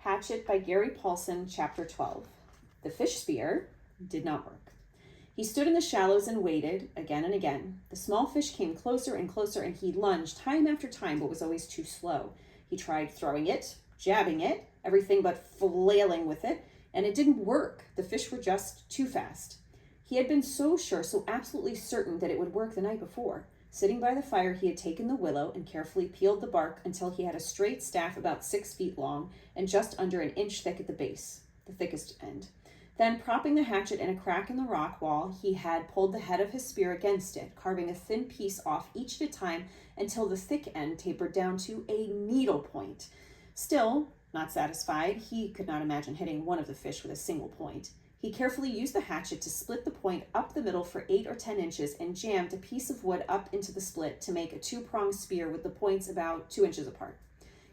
Hatchet by Gary Paulsen, Chapter 12. The fish spear did not work. He stood in the shallows and waited again and again. The small fish came closer and closer, and he lunged time after time, but was always too slow. He tried throwing it, jabbing it, everything but flailing with it, and it didn't work. The fish were just too fast. He had been so sure, so absolutely certain that it would work the night before. Sitting by the fire, he had taken the willow and carefully peeled the bark until he had a straight staff about 6 feet long and just under an inch thick at the base, the thickest end. Then, propping the hatchet in a crack in the rock wall, he had pulled the head of his spear against it, carving a thin piece off each at a time until the thick end tapered down to a needle point. Still, not satisfied, he could not imagine hitting one of the fish with a single point. He carefully used the hatchet to split the point up the middle for 8 or 10 inches and jammed a piece of wood up into the split to make a 2-pronged spear with the points about 2 inches apart.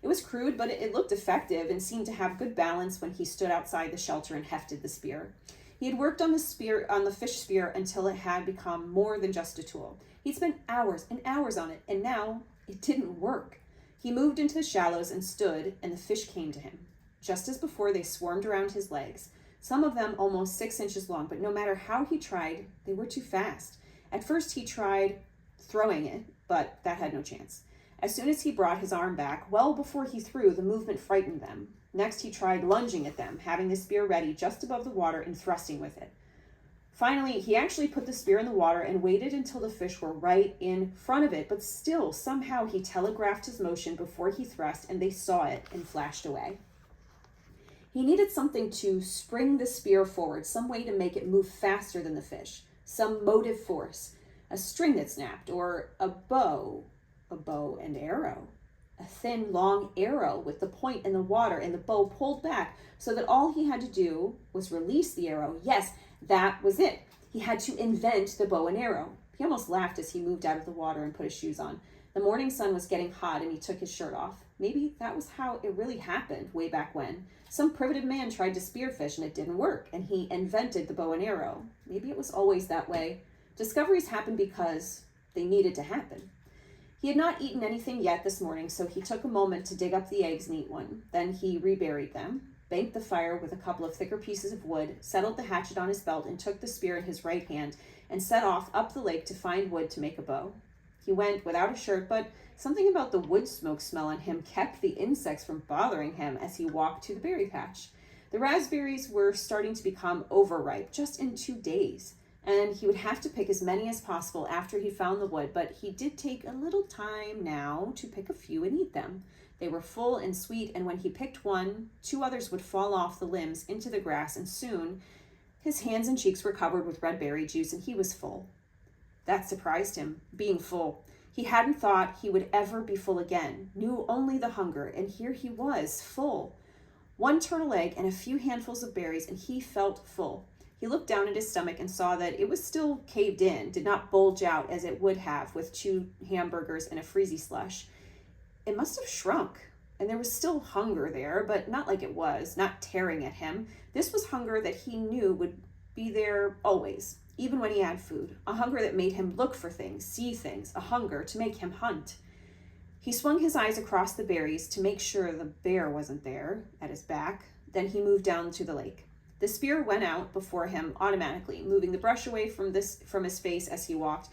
It was crude, but it looked effective and seemed to have good balance when he stood outside the shelter and hefted the spear. He had worked on the fish spear until it had become more than just a tool. He'd spent hours and hours on it, and now it didn't work. He moved into the shallows and stood, and the fish came to him. Just as before, they swarmed around his legs, some of them almost 6 inches long, but no matter how he tried, they were too fast. At first, he tried throwing it, but that had no chance. As soon as he brought his arm back, well before he threw, the movement frightened them. Next, he tried lunging at them, having the spear ready just above the water and thrusting with it. Finally, he actually put the spear in the water and waited until the fish were right in front of it, but still, somehow he telegraphed his motion before he thrust, and they saw it and flashed away. He needed something to spring the spear forward, some way to make it move faster than the fish, some motive force, a string that snapped, or a bow and arrow, a thin, long arrow with the point in the water and the bow pulled back so that all he had to do was release the arrow. Yes, that was it. He had to invent the bow and arrow. He almost laughed as he moved out of the water and put his shoes on. The morning sun was getting hot and he took his shirt off. Maybe that was how it really happened way back when. Some primitive man tried to spearfish and it didn't work, and he invented the bow and arrow. Maybe it was always that way. Discoveries happen because they needed to happen. He had not eaten anything yet this morning, so he took a moment to dig up the eggs and eat one. Then he reburied them, banked the fire with a couple of thicker pieces of wood, settled the hatchet on his belt, and took the spear in his right hand and set off up the lake to find wood to make a bow. He went without a shirt, but something about the wood smoke smell on him kept the insects from bothering him as he walked to the berry patch. The raspberries were starting to become overripe just in 2 days, and he would have to pick as many as possible after he found the wood, but he did take a little time now to pick a few and eat them. They were full and sweet, and when he picked one, 2 others would fall off the limbs into the grass, and soon his hands and cheeks were covered with red berry juice, and he was full. That surprised him, being full. He hadn't thought he would ever be full again, knew only the hunger, and here he was, full. 1 turtle egg and a few handfuls of berries, and he felt full. He looked down at his stomach and saw that it was still caved in, did not bulge out as it would have with 2 hamburgers and a freezy slush. It must have shrunk, and there was still hunger there, but not like it was, not tearing at him. This was hunger that he knew would be there always, even when he had food, a hunger that made him look for things, see things, a hunger to make him hunt. He swung his eyes across the berries to make sure the bear wasn't there at his back. Then he moved down to the lake. The spear went out before him automatically, moving the brush away from his face as he walked.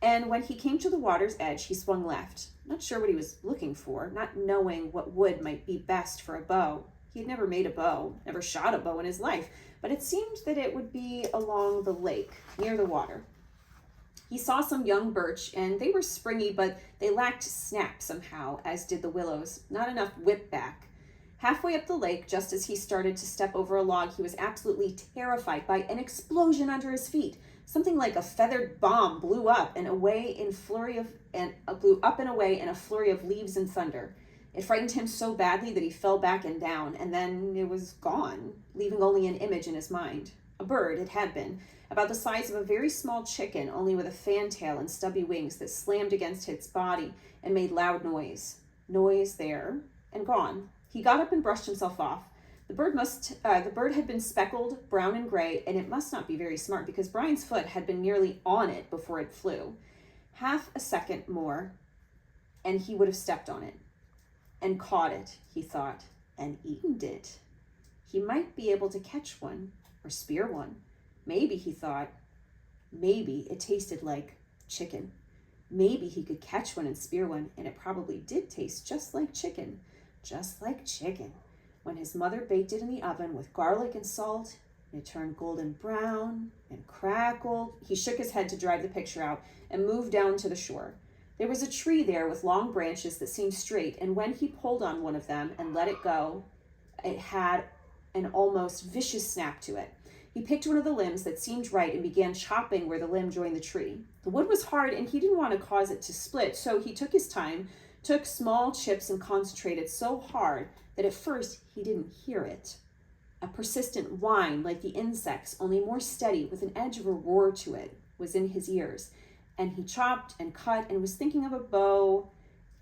And when he came to the water's edge, he swung left, not sure what he was looking for, not knowing what wood might be best for a bow. He had never made a bow, never shot a bow in his life, but it seemed that it would be along the lake, near the water. He saw some young birch, and they were springy, but they lacked snap somehow, as did the willows, not enough whip back. Halfway up the lake, just as he started to step over a log, he was absolutely terrified by an explosion under his feet. Something like a feathered bomb blew up and away in a flurry of leaves and thunder. It frightened him so badly that he fell back and down, and then it was gone, leaving only an image in his mind. A bird, it had been, about the size of a very small chicken, only with a fantail and stubby wings that slammed against its body and made loud noise. Noise there, and gone. He got up and brushed himself off. The bird had been speckled, brown and gray, and it must not be very smart because Brian's foot had been nearly on it before it flew. Half a second more, and he would have stepped on it. And caught it, he thought. and eaten it. He might be able to catch one or spear one. Maybe, he thought, maybe it tasted like chicken. Maybe he could catch one and spear one, and it probably did taste just like chicken. Just like chicken. When his mother baked it in the oven with garlic and salt, it turned golden brown and crackled. He shook his head to drive the picture out and moved down to the shore. There was a tree there with long branches that seemed straight, and when he pulled on one of them and let it go, it had an almost vicious snap to it. He picked one of the limbs that seemed right and began chopping where the limb joined the tree. The wood was hard and he didn't want to cause it to split, so he took his time, took small chips and concentrated so hard that at first he didn't hear it. A persistent whine like the insects, only more steady with an edge of a roar to it, was in his ears. And he chopped and cut and was thinking of a bow,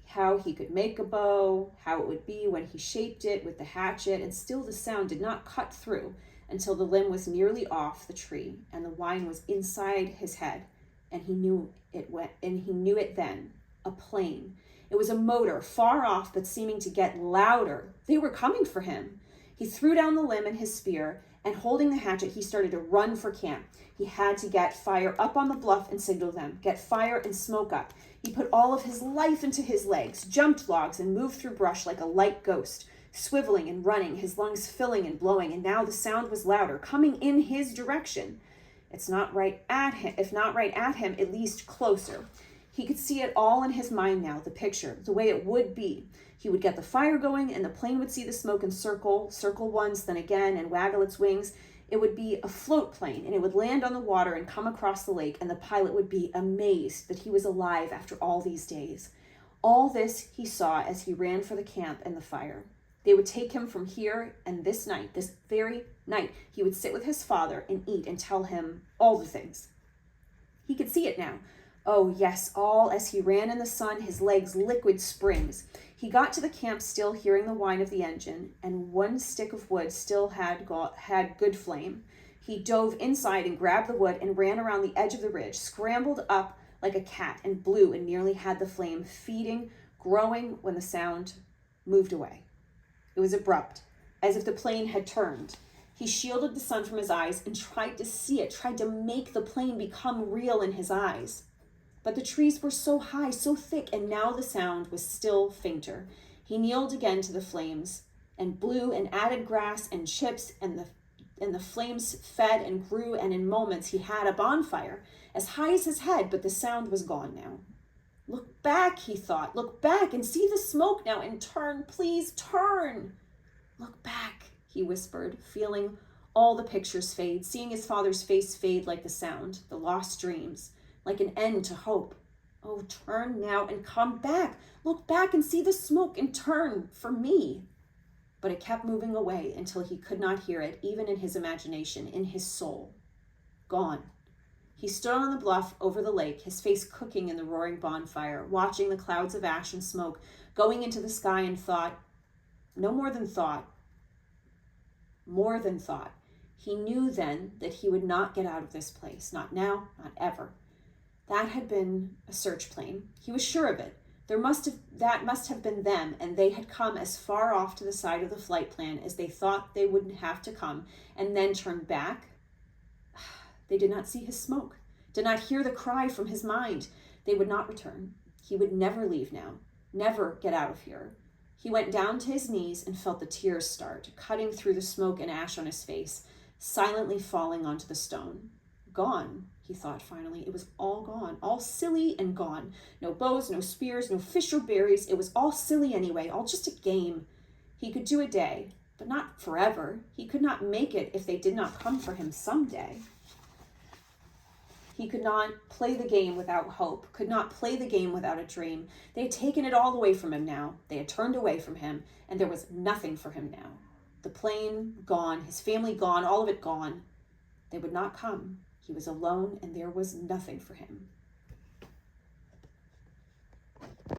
how he could make a bow, how it would be when he shaped it with the hatchet, and still the sound did not cut through until the limb was nearly off the tree and the whine was inside his head, and he knew it then. A plane. It was a motor, far off but seeming to get louder. They were coming for him. He threw down the limb and his spear, and holding the hatchet, he started to run for camp. He had to get fire up on the bluff and signal them, get fire and smoke up. He put all of his life into his legs, jumped logs, and moved through brush like a light ghost, swiveling and running, his lungs filling and blowing, and now the sound was louder, coming in his direction. If not right at him, at least closer. He could see it all in his mind now, the picture, the way it would be. He would get the fire going, and the plane would see the smoke and circle once, then again, and waggle its wings. It would be a float plane, and it would land on the water and come across the lake, and the pilot would be amazed that he was alive after all these days. All this he saw as he ran for the camp and the fire. They would take him from here, and this night, this very night, he would sit with his father and eat and tell him all the things. He could see it now. Oh, yes, all as he ran in the sun, his legs liquid springs. He got to the camp still hearing the whine of the engine, and one stick of wood still had good flame. He dove inside and grabbed the wood and ran around the edge of the ridge, scrambled up like a cat and blew and nearly had the flame feeding, growing when the sound moved away. It was abrupt, as if the plane had turned. He shielded the sun from his eyes and tried to see it, tried to make the plane become real in his eyes. But the trees were so high, so thick, and now the sound was still fainter. He kneeled again to the flames and blew and added grass and chips, and the flames fed and grew, and in moments he had a bonfire as high as his head, but the sound was gone now. Look back, he thought. Look back and see the smoke now, and turn, please turn. Look back, he whispered, feeling all the pictures fade, seeing his father's face fade like the sound, the lost dreams, like an end to hope. Oh, turn now and come back. Look back and see the smoke and turn for me. But it kept moving away until he could not hear it, even in his imagination, in his soul. Gone. He stood on the bluff over the lake, his face cooking in the roaring bonfire, watching the clouds of ash and smoke going into the sky, and thought, no more than thought, more than thought. He knew then that he would not get out of this place, not now, not ever. That had been a search plane. He was sure of it. That must have been them, and they had come as far off to the side of the flight plan as they thought they wouldn't have to come, and then turned back. They did not see his smoke, did not hear the cry from his mind. They would not return. He would never leave now, never get out of here. He went down to his knees and felt the tears start, cutting through the smoke and ash on his face, silently falling onto the stone. Gone, he thought finally. It was all gone, all silly and gone. No bows, no spears, no fish or berries. It was all silly anyway, all just a game. He could do a day, but not forever. He could not make it if they did not come for him someday. He could not play the game without hope, could not play the game without a dream. They had taken it all away from him now. They had turned away from him, and there was nothing for him now. The plane gone, his family gone, all of it gone. They would not come. He was alone, and there was nothing for him.